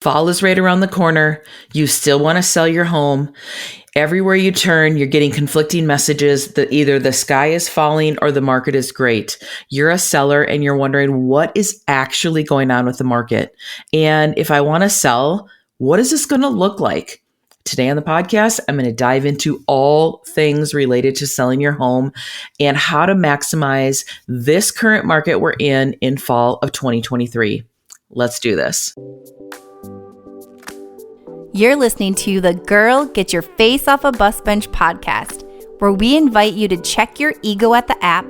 Fall is right around the corner. You still want to sell your home. Everywhere you turn, you're getting conflicting messages that either the sky is falling or the market is great. You're a seller and you're wondering what is actually going on with the market. And if I want to sell, what is this going to look like? Today on the podcast, I'm going to dive into all things related to selling your home and how to maximize this current market we're in fall of 2023. Let's do this. You're listening to the Girl, Get Your Face Off a Bus Bench podcast, where we invite you to check your ego at the app,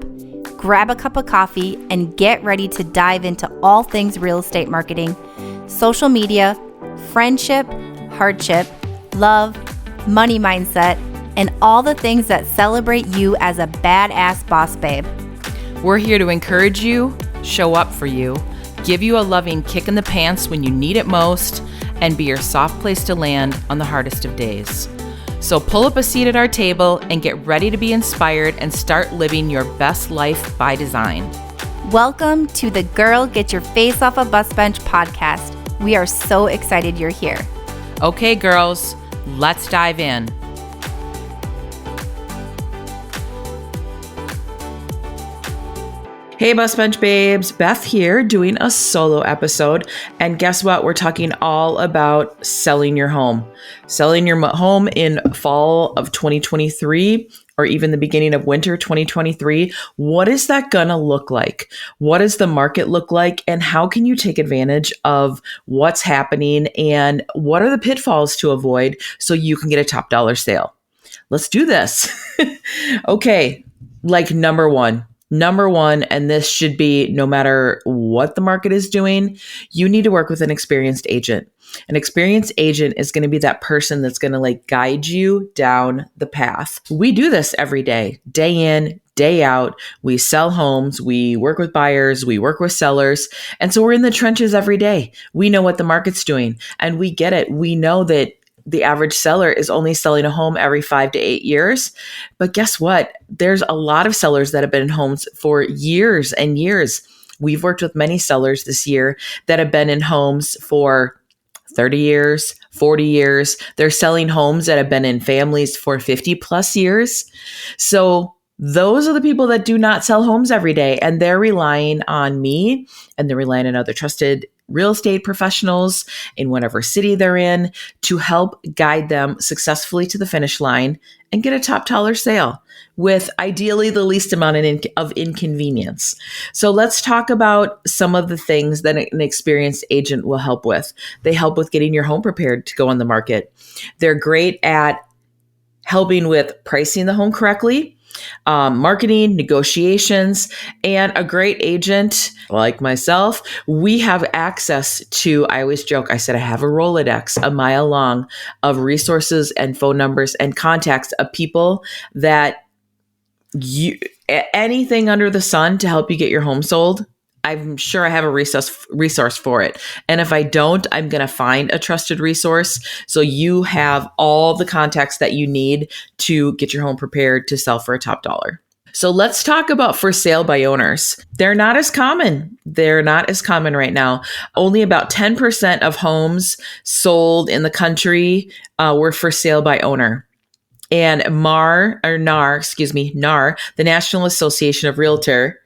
grab a cup of coffee, and get ready to dive into all things real estate marketing, social media, friendship, hardship, love, money mindset, and all the things that celebrate you as a badass boss babe. We're here to encourage you, show up for you, give you a loving kick in the pants when you need it most, and be your soft place to land on the hardest of days. So pull up a seat at our table and get ready to be inspired and start living your best life by design. Welcome to the Girl, Get Your Face Off a Bus Bench podcast. We are so excited you're here. Okay, girls, let's dive in. Hey, Bus Bench babes, Beth here doing a solo episode. And guess what? We're talking all about selling your home. Selling your home in fall of 2023 or even the beginning of winter 2023. What is that gonna look like? What does the market look like? And how can you take advantage of what's happening? And what are the pitfalls to avoid so you can get a top dollar sale? Let's do this. Okay, number one, and this should be no matter what the market is doing, you need to work with an experienced agent. An experienced agent is going to be that person that's going to guide you down the path. We do this every day in, day out. We sell homes, we work with buyers, we work with sellers. And so we're in the trenches every day. We know what the market's doing and we get it. We know that the average seller is only selling a home every 5 to 8 years. But guess what? There's a lot of sellers that have been in homes for years and years. We've worked with many sellers this year that have been in homes for 30 years, 40 years. They're selling homes that have been in families for 50 plus years. So those are the people that do not sell homes every day. And they're relying on me and they're relying on other trusted real estate professionals in whatever city they're in to help guide them successfully to the finish line and get a top dollar sale with ideally the least amount of inconvenience. So let's talk about some of the things that an experienced agent will help with. They help with getting your home prepared to go on the market. They're great at helping with pricing the home correctly, marketing, negotiations, and a great agent like myself, we have access to, I always joke, I said I have a Rolodex a mile long of resources and phone numbers and contacts of people that anything under the sun to help you get your home sold. I'm sure I have a resource for it. And if I don't, I'm going to find a trusted resource. So you have all the contacts that you need to get your home prepared to sell for a top dollar. So let's talk about for sale by owners. They're not as common. They're not as common right now. Only about 10% of homes sold in the country were for sale by owner. And NAR, the National Association of Realtor,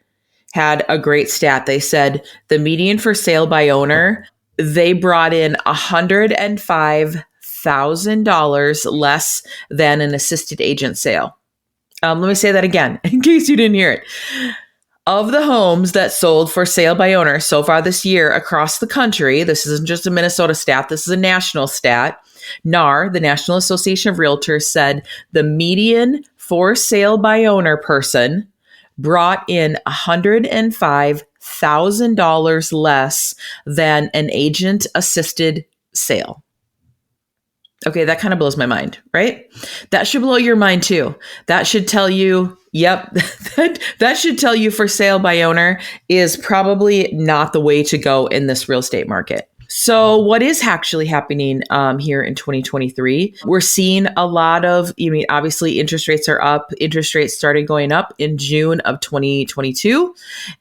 had a great stat. They said the median for sale by owner, they brought in $105,000 less than an assisted agent sale. Let me say that again, in case you didn't hear it. Of the homes that sold for sale by owner so far this year across the country, this isn't just a Minnesota stat, this is a national stat. NAR, the National Association of Realtors, said the median for sale by owner person brought in $105,000 less than an agent assisted sale. Okay, that kind of blows my mind, right? That should blow your mind too. That should tell you, that should tell you for sale by owner is probably not the way to go in this real estate market. So, what is actually happening here in 2023? We're seeing a lot of, obviously, interest rates are up. Interest rates started going up in June of 2022,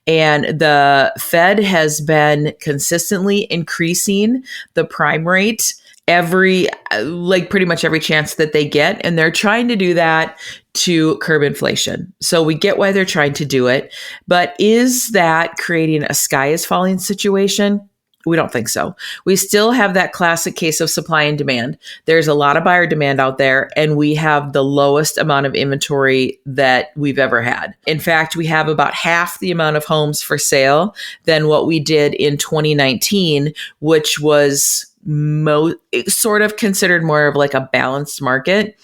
and the Fed has been consistently increasing the prime rate pretty much every chance that they get. And they're trying to do that to curb inflation. So we get why they're trying to do it. But is that creating a sky is falling situation? We don't think so. We still have that classic case of supply and demand. There's a lot of buyer demand out there, and we have the lowest amount of inventory that we've ever had. In fact, we have about half the amount of homes for sale than what we did in 2019, which was sort of considered more of like a balanced market.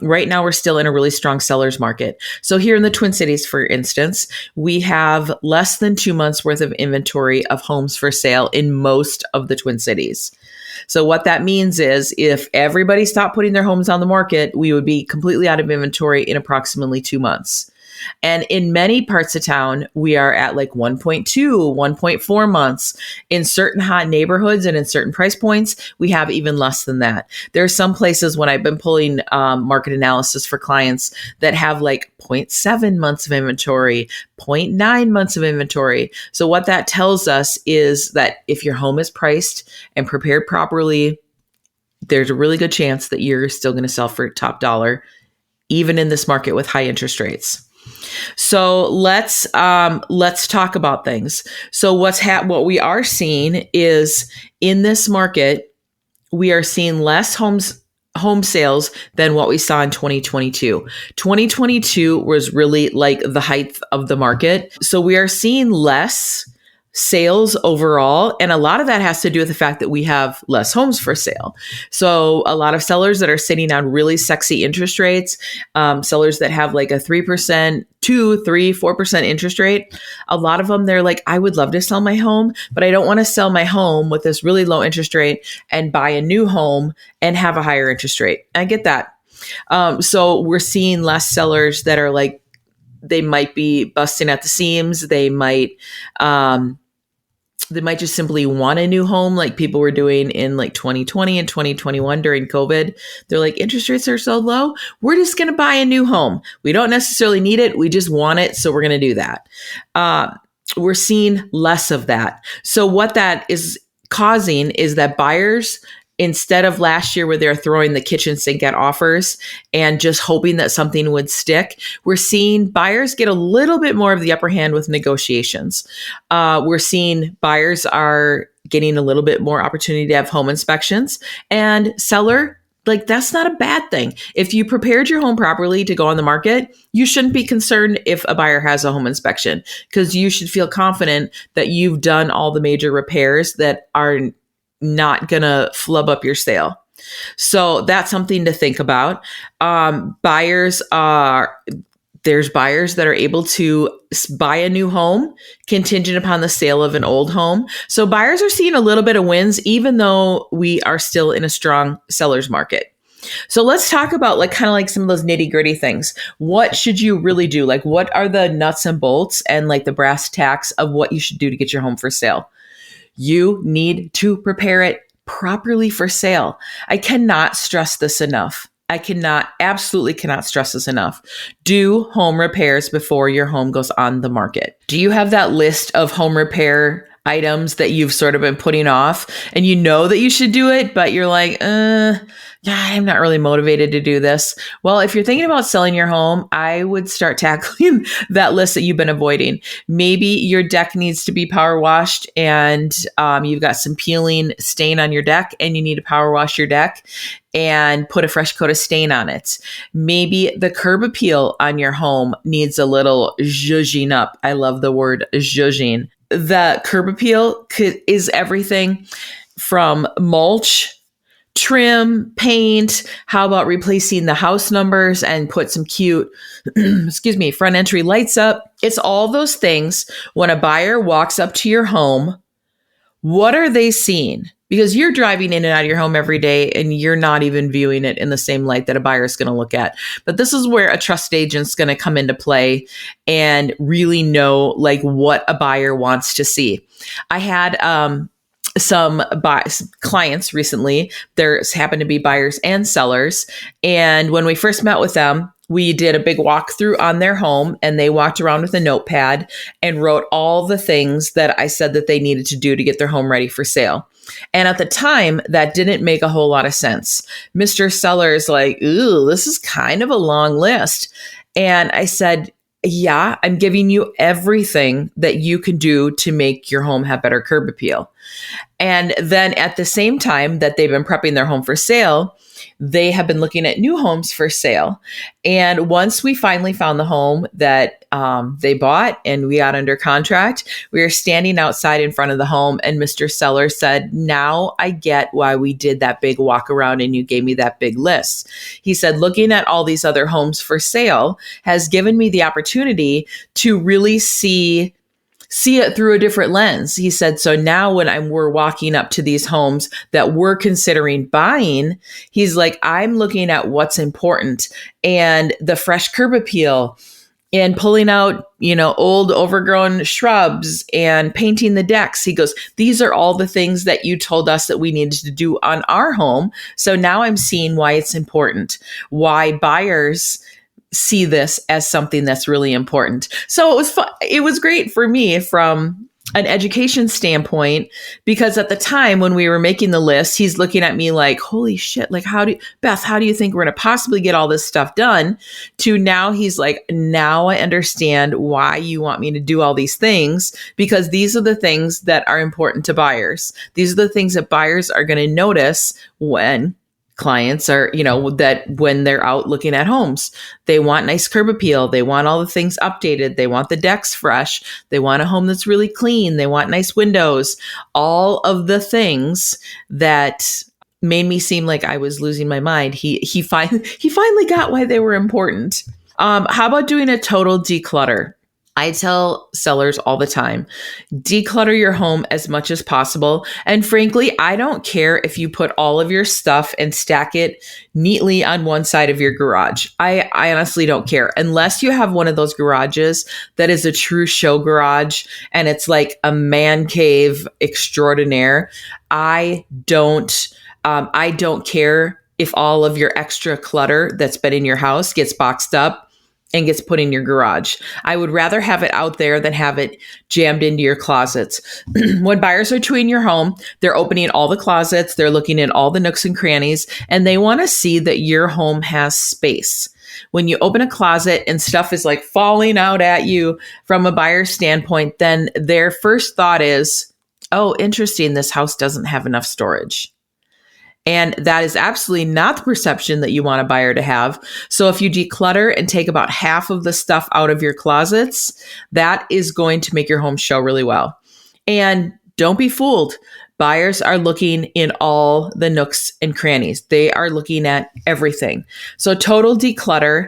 Right now, we're still in a really strong seller's market. So here in the Twin Cities, for instance, we have less than 2 months worth of inventory of homes for sale in most of the Twin Cities. So what that means is if everybody stopped putting their homes on the market, we would be completely out of inventory in approximately 2 months. And in many parts of town, we are at like 1.2, 1.4 months. In certain hot neighborhoods and in certain price points, we have even less than that. There are some places when I've been pulling market analysis for clients that have like 0.7 months of inventory, 0.9 months of inventory. So what that tells us is that if your home is priced and prepared properly, there's a really good chance that you're still going to sell for top dollar, even in this market with high interest rates. So let's talk about things. So what we are seeing is in this market, we are seeing less home sales than what we saw in 2022. 2022 was really like the height of the market. So we are seeing less sales overall. And a lot of that has to do with the fact that we have less homes for sale. So a lot of sellers that are sitting on really sexy interest rates, sellers that have like a 3%, 2, 3, 4% interest rate, a lot of them, they're like, I would love to sell my home, but I don't want to sell my home with this really low interest rate and buy a new home and have a higher interest rate. I get that. So we're seeing less sellers that are like, they might be busting at the seams. They might just simply want a new home like people were doing in like 2020 and 2021 during COVID. They're like, interest rates are so low, we're just going to buy a new home. We don't necessarily need it. We just want it. So we're going to do that. We're seeing less of that. So what that is causing is that buyers, instead of last year where they're throwing the kitchen sink at offers and just hoping that something would stick, we're seeing buyers get a little bit more of the upper hand with negotiations. We're seeing buyers are getting a little bit more opportunity to have home inspections, and seller, like, that's not a bad thing. If you prepared your home properly to go on the market, you shouldn't be concerned if a buyer has a home inspection, because you should feel confident that you've done all the major repairs that are not gonna flub up your sale. So that's something to think about. There's buyers that are able to buy a new home contingent upon the sale of an old home. So buyers are seeing a little bit of wins, even though we are still in a strong seller's market. So let's talk about kind of some of those nitty gritty things. What should you really do? Like, what are the nuts and bolts and the brass tacks of what you should do to get your home for sale? You need to prepare it properly for sale. I cannot stress this enough. Absolutely cannot stress this enough. Do home repairs before your home goes on the market. Do you have that list of home repair items that you've sort of been putting off, and you know that you should do it, but you're like, I'm not really motivated to do this? Well, if you're thinking about selling your home, I would start tackling that list that you've been avoiding. Maybe your deck needs to be power washed, and you've got some peeling stain on your deck, and you need to power wash your deck and put a fresh coat of stain on it. Maybe the curb appeal on your home needs a little zhuzhing up. I love the word zhuzhing. The curb appeal is everything from mulch, trim, paint. How about replacing the house numbers and put some cute, front entry lights up? It's all those things. When a buyer walks up to your home, what are they seeing? Because you're driving in and out of your home every day and you're not even viewing it in the same light that a buyer is going to look at. But this is where a trust agent's going to come into play and really know what a buyer wants to see. I had some clients recently. There's happened to be buyers and sellers. And when we first met with them, we did a big walkthrough on their home, and they walked around with a notepad and wrote all the things that I said that they needed to do to get their home ready for sale. And at the time, that didn't make a whole lot of sense. Mr. Seller's like, ooh, this is kind of a long list. And I said, yeah, I'm giving you everything that you can do to make your home have better curb appeal. And then at the same time that they've been prepping their home for sale, they have been looking at new homes for sale. And once we finally found the home that they bought and we got under contract, we were standing outside in front of the home, and Mr. Seller said, now I get why we did that big walk around and you gave me that big list. He said, looking at all these other homes for sale has given me the opportunity to really see it through a different lens. He said, so now when we're walking up to these homes that we're considering buying, he's like, I'm looking at what's important and the fresh curb appeal and pulling out, old overgrown shrubs and painting the decks. He goes, these are all the things that you told us that we needed to do on our home. So now I'm seeing why it's important, why buyers see this as something that's really important. So it was fun. It was great for me from an education standpoint, because at the time when we were making the list, he's looking at me like, holy shit, like Beth, how do you think we're going to possibly get all this stuff done? To now he's like, now I understand why you want me to do all these things, because these are the things that are important to buyers. These are the things that buyers are going to notice when clients are, that when they're out looking at homes, they want nice curb appeal. They want all the things updated. They want the decks fresh. They want a home that's really clean. They want nice windows, all of the things that made me seem like I was losing my mind. He finally got why they were important. How about doing a total declutter? I tell sellers all the time, declutter your home as much as possible. And frankly, I don't care if you put all of your stuff and stack it neatly on one side of your garage. I honestly don't care. Unless you have one of those garages that is a true show garage and it's like a man cave extraordinaire. I don't care if all of your extra clutter that's been in your house gets boxed up and gets put in your garage. I would rather have it out there than have it jammed into your closets. When buyers are touring your home, they're opening all the closets, they're looking at all the nooks and crannies, and they want to see that your home has space. When you open a closet and stuff is like falling out at you from a buyer's standpoint, then their first thought is, oh, interesting, this house doesn't have enough storage. And that is absolutely not the perception that you want a buyer to have. So if you declutter and take about half of the stuff out of your closets, that is going to make your home show really well. And don't be fooled. Buyers are looking in all the nooks and crannies. They are looking at everything. So total declutter.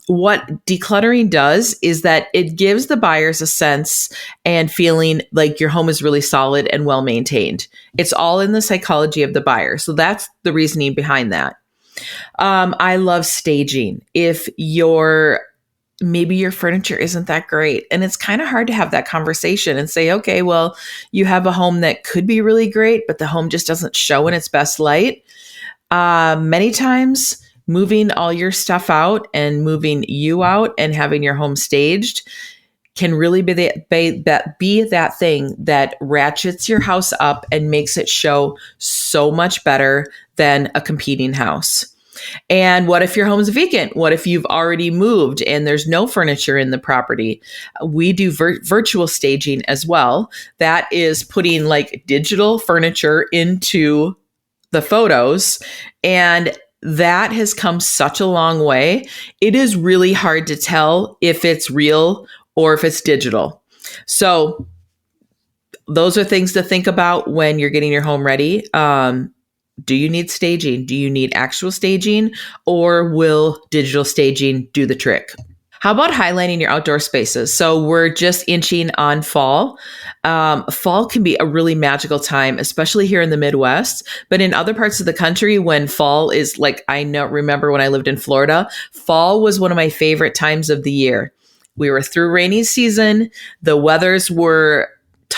What decluttering does is that it gives the buyers a sense and feeling like your home is really solid and well maintained. It's all in the psychology of the buyer. So that's the reasoning behind that. I love staging. If maybe your furniture isn't that great. And it's kind of hard to have that conversation and say, okay, well, you have a home that could be really great, but the home just doesn't show in its best light. Many times moving all your stuff out and moving you out and having your home staged can really be that thing that ratchets your house up and makes it show so much better than a competing house. And what if your home's vacant? What if you've already moved and there's no furniture in the property? We do virtual staging as well. That is putting like digital furniture into the photos. And that has come such a long way. It is really hard to tell if it's real or if it's digital. So those are things to think about when you're getting your home ready. Do you need staging? Do you need actual staging, or will digital staging do the trick? How about highlighting your outdoor spaces? So we're just inching on fall. Fall can be a really magical time, especially here in the Midwest. But in other parts of the country, when fall is like, remember when I lived in Florida, fall was one of my favorite times of the year. We were through rainy season. The weathers were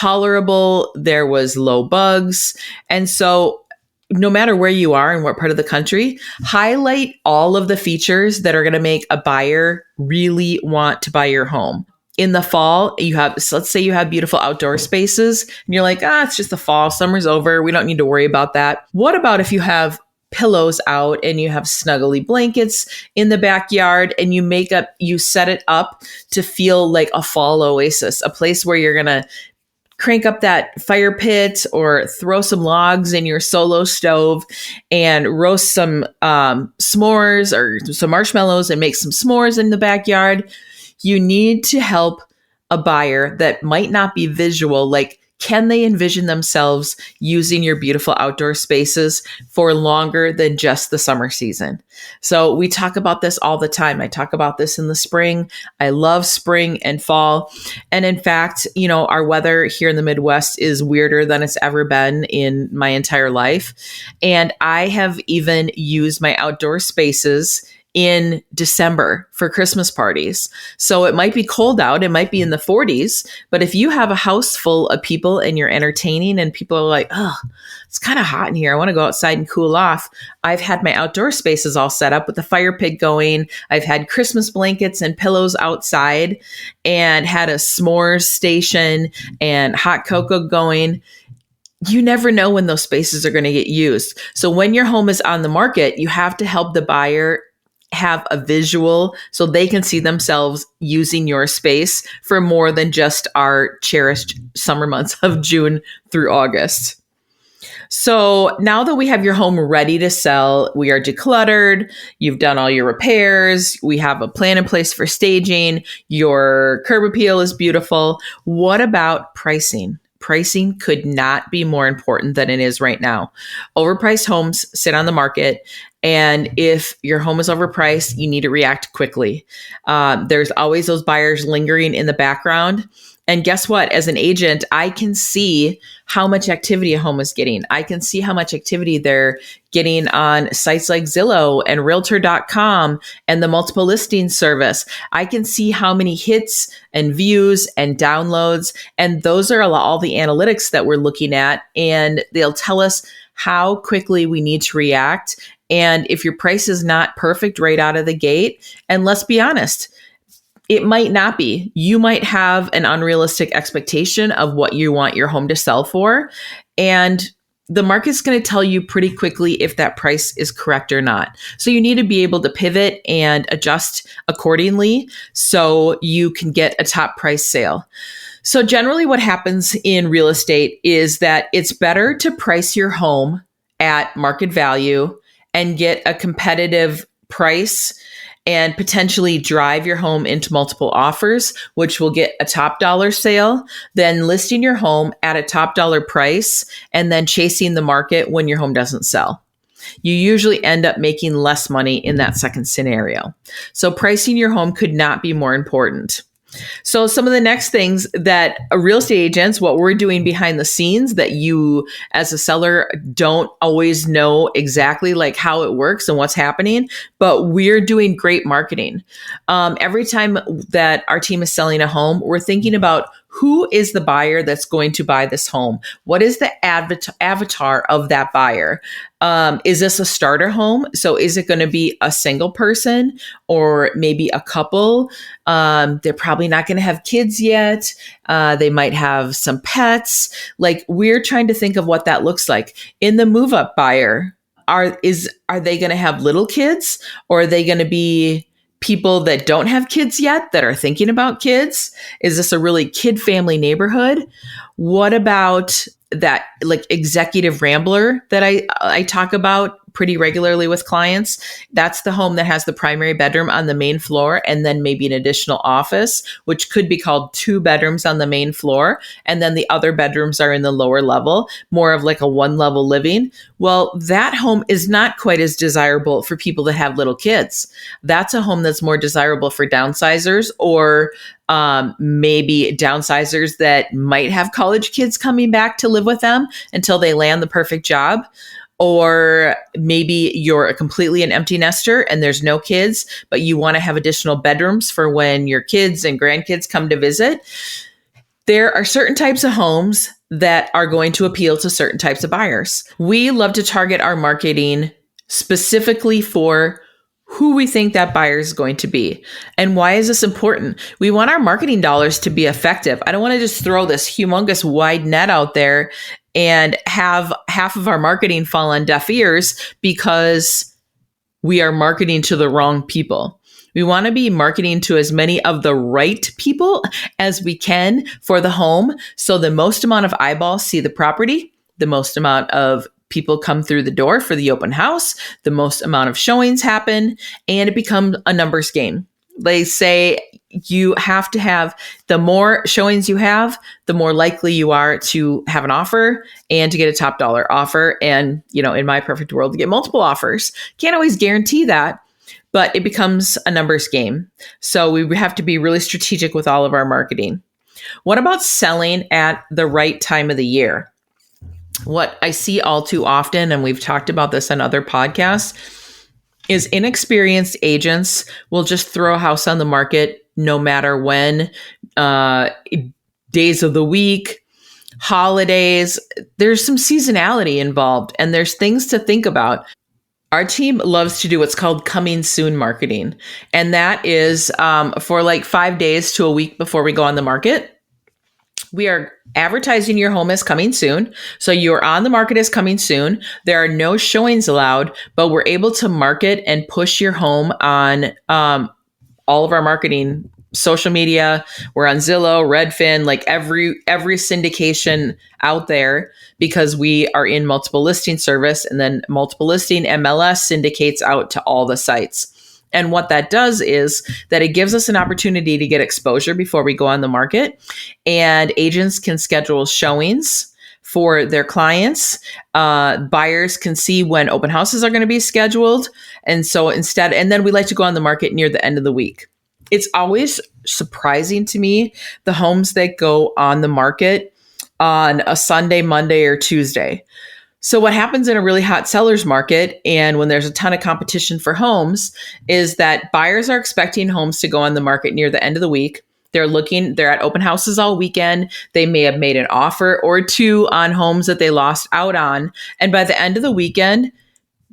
tolerable. There was low bugs. And so no matter where you are and what part of the country, highlight all of the features that are going to make a buyer really want to buy your home. In the fall, so let's say you have beautiful outdoor spaces and you're like, it's just the fall, summer's over. We don't need to worry about that. What about if you have pillows out and you have snuggly blankets in the backyard and you set it up to feel like a fall oasis, a place where you're going to crank up that fire pit or throw some logs in your solo stove and roast some s'mores or some marshmallows and make some s'mores in the backyard. You need to help a buyer that might not be visual. Like, can they envision themselves using your beautiful outdoor spaces for longer than just the summer season? So we talk about this all the time. I talk about this in the spring. I love spring and fall. And in fact, our weather here in the Midwest is weirder than it's ever been in my entire life. And I have even used my outdoor spaces in December for Christmas parties. So it might be cold out, it might be in the 40s, but if you have a house full of people and you're entertaining and people are like, it's kind of hot in here, I want to go outside and cool off. I've had my outdoor spaces all set up with the fire pit going. I've had Christmas blankets and pillows outside and had a s'mores station and hot cocoa going. You never know when those spaces are going to get used. So when your home is on the market, you have to help the buyer have a visual so they can see themselves using your space for more than just our cherished summer months of June through August. So now that we have your home ready to sell, we are decluttered, you've done all your repairs, we have a plan in place for staging, your curb appeal is beautiful. What about pricing? Pricing could not be more important than it is right now. Overpriced homes sit on the market. And if your home is overpriced, you need to react quickly. There's always those buyers lingering in the background. And guess what? As an agent, I can see how much activity a home is getting. I can see how much activity they're getting on sites like Zillow and Realtor.com and the multiple listing service. I can see how many hits and views and downloads. And those are all the analytics that we're looking at. And they'll tell us how quickly we need to react. And if your price is not perfect right out of the gate, and let's be honest, it might not be. You might have an unrealistic expectation of what you want your home to sell for. And the market's going to tell you pretty quickly if that price is correct or not. So you need to be able to pivot and adjust accordingly so you can get a top price sale. So generally what happens in real estate is that it's better to price your home at market value and get a competitive price and potentially drive your home into multiple offers, which will get a top dollar sale, then listing your home at a top dollar price and then chasing the market when your home doesn't sell. You usually end up making less money in that second scenario. So pricing your home could not be more important. So some of the next things that real estate agents, what we're doing behind the scenes that you as a seller don't always know exactly like how it works and what's happening, but we're doing great marketing. Every time that our team is selling a home, we're thinking about who is the buyer that's going to buy this home? What is the avatar of that buyer? Is this a starter home? So is it going to be a single person or maybe a couple? They're probably not going to have kids yet. They might have some pets. Like, we're trying to think of what that looks like. In the move-up buyer, are they going to have little kids, or are they going to be people that don't have kids yet that are thinking about kids? Is this a really kid-family neighborhood? What about that like executive rambler that I talk about pretty regularly with clients? That's the home that has the primary bedroom on the main floor and then maybe an additional office, which could be called 2 bedrooms on the main floor. And then the other bedrooms are in the lower level, more of like a 1-level living. Well, that home is not quite as desirable for people that have little kids. That's a home that's more desirable for downsizers or maybe downsizers that might have college kids coming back to live with them until they land the perfect job. Or maybe you're completely an empty nester and there's no kids, but you want to have additional bedrooms for when your kids and grandkids come to visit. There are certain types of homes that are going to appeal to certain types of buyers. We love to target our marketing specifically for who we think that buyer is going to be. And why is this important? We want our marketing dollars to be effective. I don't want to just throw this humongous wide net out there and have half of our marketing fall on deaf ears because we are marketing to the wrong people. We want to be marketing to as many of the right people as we can for the home. So the most amount of eyeballs see the property, the most amount of people come through the door for the open house, the most amount of showings happen, and it becomes a numbers game. They say you have to have the more showings you have, the more likely you are to have an offer and to get a top dollar offer. And, in my perfect world, to get multiple offers. Can't always guarantee that, but it becomes a numbers game. So we have to be really strategic with all of our marketing. What about selling at the right time of the year? What I see all too often, and we've talked about this on other podcasts, is inexperienced agents will just throw a house on the market no matter when, days of the week, holidays. There's some seasonality involved, and there's things to think about. Our team loves to do what's called coming soon marketing. And that is for like 5 days to a week before we go on the market. We are advertising your home as coming soon. So you're on the market as coming soon. There are no showings allowed, but we're able to market and push your home on all of our marketing, social media. We're on Zillow, Redfin, like every syndication out there, because we are in multiple listing service, and then multiple listing MLS syndicates out to all the sites. And what that does is that it gives us an opportunity to get exposure before we go on the market, and agents can schedule showings for their clients. Buyers can see when open houses are going to be scheduled. And so and then we like to go on the market near the end of the week. It's always surprising to me, the homes that go on the market on a Sunday, Monday, or Tuesday. So what happens in a really hot seller's market, and when there's a ton of competition for homes, is that buyers are expecting homes to go on the market near the end of the week. They're at open houses all weekend. They may have made an offer or two on homes that they lost out on. And by the end of the weekend,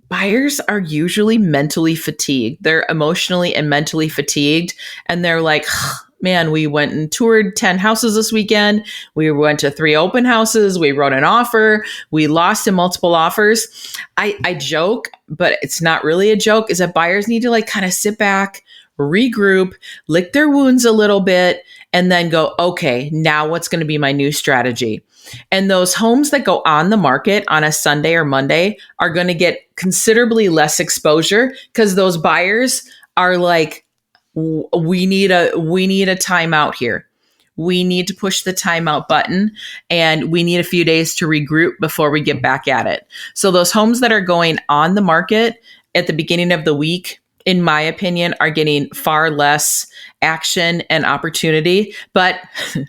buyers are usually mentally fatigued. They're emotionally and mentally fatigued. And they're like, man, we went and toured 10 houses this weekend. We went to 3 open houses. We wrote an offer. We lost in multiple offers. I joke, but it's not really a joke, is that buyers need to like kind of sit back, regroup, lick their wounds a little bit, and then go, okay, now what's going to be my new strategy? And those homes that go on the market on a Sunday or Monday are going to get considerably less exposure, because those buyers are like, we need a timeout here. We need to push the timeout button, and we need a few days to regroup before we get back at it. So those homes that are going on the market at the beginning of the week, in my opinion, are getting far less action and opportunity. But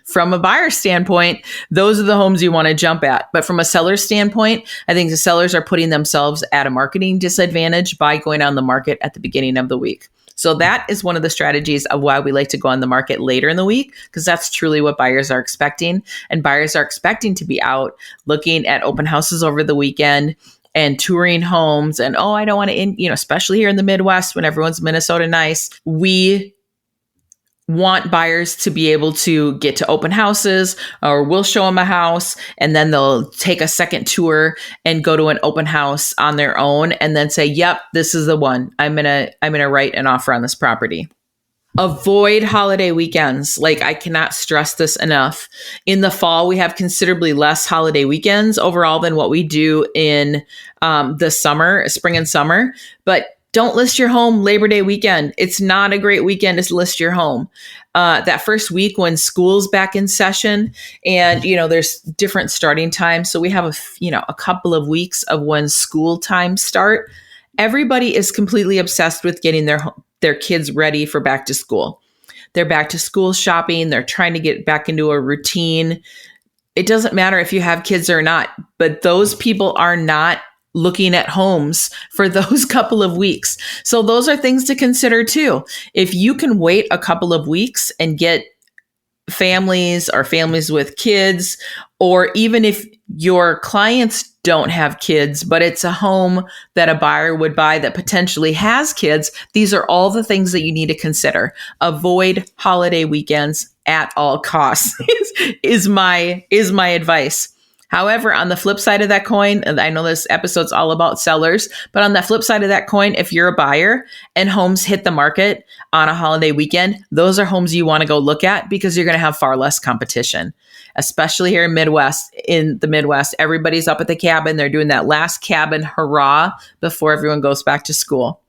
from a buyer standpoint, those are the homes you want to jump at. But from a seller standpoint, I think the sellers are putting themselves at a marketing disadvantage by going on the market at the beginning of the week. So that is one of the strategies of why we like to go on the market later in the week, because that's truly what buyers are expecting. And buyers are expecting to be out looking at open houses over the weekend and touring homes. And, I don't want to, especially here in the Midwest when everyone's Minnesota nice, we want buyers to be able to get to open houses, or we'll show them a house and then they'll take a second tour and go to an open house on their own and then say, yep, this is the one. I'm going to write an offer on this property. Avoid holiday weekends. Like, I cannot stress this enough. In the fall, we have considerably less holiday weekends overall than what we do in the summer, spring and summer. But don't list your home Labor Day weekend. It's not a great weekend to list your home. That first week when school's back in session, and there's different starting times. So we have a couple of weeks of when school times start. Everybody is completely obsessed with getting their kids ready for back to school. They're back to school shopping. They're trying to get back into a routine. It doesn't matter if you have kids or not, but those people are not looking at homes for those couple of weeks. So those are things to consider too. If you can wait a couple of weeks and get families or families with kids, or even if your clients don't have kids, but it's a home that a buyer would buy that potentially has kids, these are all the things that you need to consider. Avoid holiday weekends at all costs is my advice. However, on the flip side of that coin, and I know this episode's all about sellers, but on the flip side of that coin, if you're a buyer and homes hit the market on a holiday weekend, those are homes you want to go look at because you're going to have far less competition, especially here in the Midwest. Everybody's up at the cabin. They're doing that last cabin hurrah before everyone goes back to school.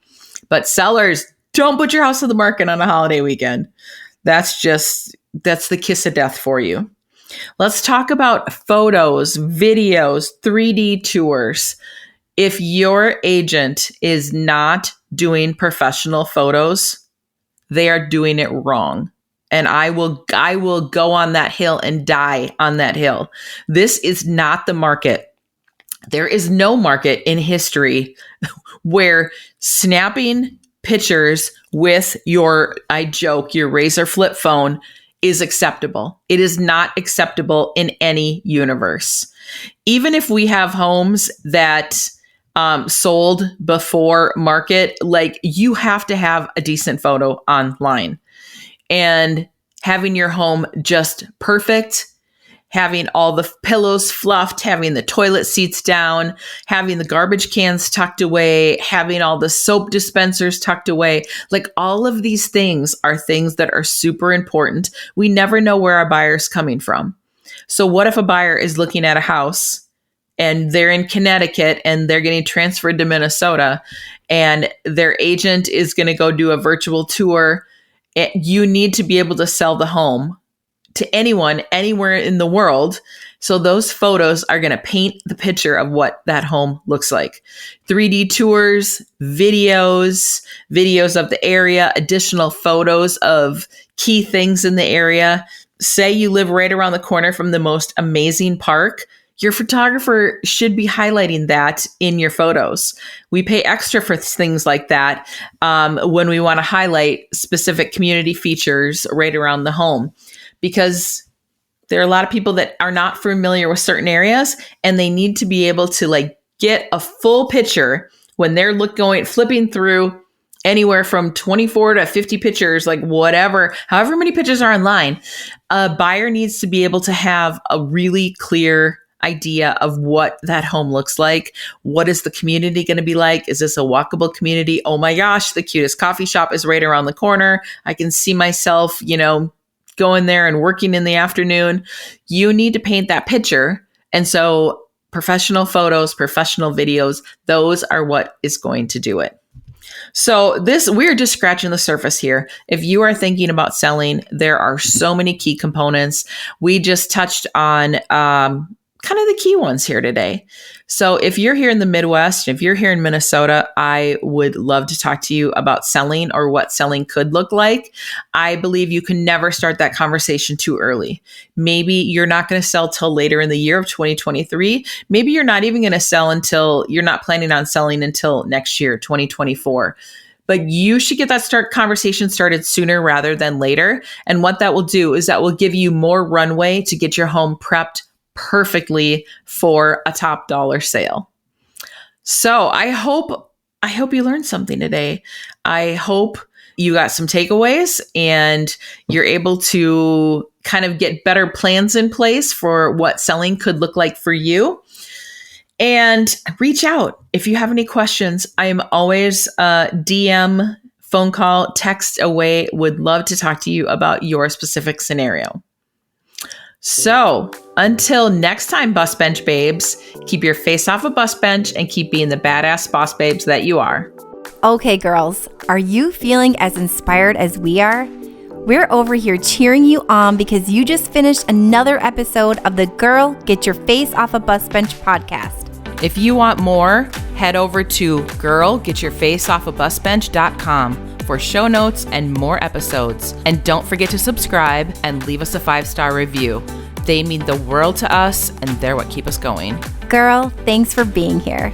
But sellers, don't put your house on the market on a holiday weekend. That's the kiss of death for you. Let's talk about photos, videos, 3D tours. If your agent is not doing professional photos, they are doing it wrong. And I will go on that hill and die on that hill. This is not the market. There is no market in history where snapping pictures with your razor flip phone is acceptable. It is not acceptable in any universe. Even if we have homes that sold before market, like, you have to have a decent photo online. And having your home just perfect, having all the pillows fluffed, having the toilet seats down, having the garbage cans tucked away, having all the soap dispensers tucked away. Like, all of these things are things that are super important. We never know where our buyer's coming from. So what if a buyer is looking at a house and they're in Connecticut and they're getting transferred to Minnesota and their agent is going to go do a virtual tour? You need to be able to sell the home to anyone, anywhere in the world. So those photos are going to paint the picture of what that home looks like. 3D tours, videos of the area, additional photos of key things in the area. Say you live right around the corner from the most amazing park. Your photographer should be highlighting that in your photos. We pay extra for things like that when we want to highlight specific community features right around the home, because there are a lot of people that are not familiar with certain areas, and they need to be able to get a full picture when they're flipping through anywhere from 24 to 50 pictures, however many pictures are online. A buyer needs to be able to have a really clear idea of what that home looks like. What is the community going to be like? Is this a walkable community? Oh my gosh, the cutest coffee shop is right around the corner. I can see myself, going there and working in the afternoon. You need to paint that picture. And so professional photos, professional videos, those are what is going to do it. So we're just scratching the surface here. If you are thinking about selling, there are so many key components. We just touched on kind of the key ones here today. So if you're here in the Midwest, if you're here in Minnesota, I would love to talk to you about selling or what selling could look like. I believe you can never start that conversation too early. Maybe you're not going to sell till later in the year of 2023. Maybe you're not even going to sell you're not planning on selling until next year, 2024. But you should get that conversation started sooner rather than later. And what that will do is that will give you more runway to get your home prepped perfectly for a top dollar sale. So I hope you learned something today. I hope you got some takeaways and you're able to kind of get better plans in place for what selling could look like for you. And reach out if you have any questions. I am always DM, phone call, text away. Would love to talk to you about your specific scenario. So until next time, bus bench babes, keep your face off a bus bench and keep being the badass boss babes that you are. Okay, girls, are you feeling as inspired as we are? We're over here cheering you on because you just finished another episode of the Girl, Get Your Face Off a Bus Bench podcast. If you want more, head over to girlgetyourfaceoffabusbench.com for show notes and more episodes. And don't forget to subscribe and leave us a 5-star review. They mean the world to us, and they're what keep us going. Girl, thanks for being here.